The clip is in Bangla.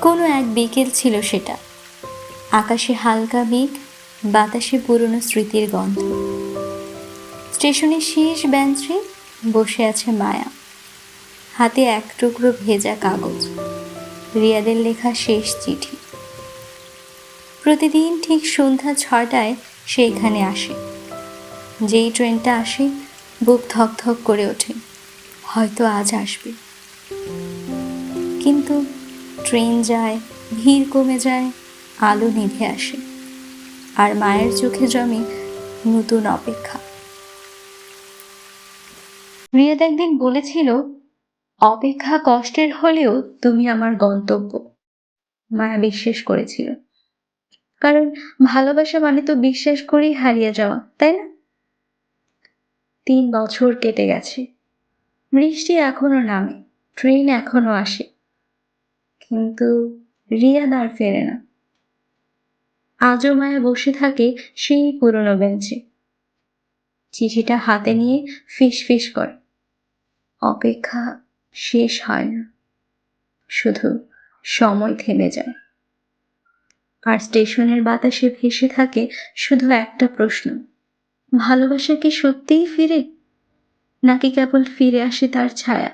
কোনো এক বিকেল ছিল সেটা। আকাশে হালকা মেঘ, বাতাসে পুরনো স্মৃতির গন্ধ। স্টেশনের শেষ বেঞ্চে বসে আছে মায়া, হাতে এক টুকরো ভেজা কাগজ, রিয়াদের লেখা শেষ চিঠি। প্রতিদিন ঠিক সন্ধ্যা 6টায় সে এখানে আসে। যেই ট্রেনটা আসে বুক ধক ধক করে ওঠে, হয়তো আজ আসবে। কিন্তু ট্রেন যায়, ভিড় কমে যায়, আলো নিভে আসে, আর মায়ের চোখে জমে নতুন অপেক্ষা। রিয়াদ একদিন বলেছিল, অপেক্ষা কষ্টের হলেও তুমি আমার গন্তব্য। মায়া বিশ্বাস করেছিল, কারণ ভালোবাসা মানে তো বিশ্বাস করেই হারিয়ে যাওয়া, তাই না? 3 বছর কেটে গেছে, বৃষ্টি এখনো নামে, ট্রেন এখনো আসে, কিন্তু রিয়াদ আর ফেরে না। আজও মায়া বসে থাকে সেই পুরনো বেঞ্চে, চিঠিটা হাতে নিয়ে ফিস ফিস করে। অপেক্ষা শেষ হয় না, শুধু সময় থেমে যায়। আর স্টেশনের বাতাসে ভেসে থাকে শুধু একটা প্রশ্ন, ভালোবাসা কি সত্যিই ফিরে, নাকি কেবল ফিরে আসে তার ছায়া?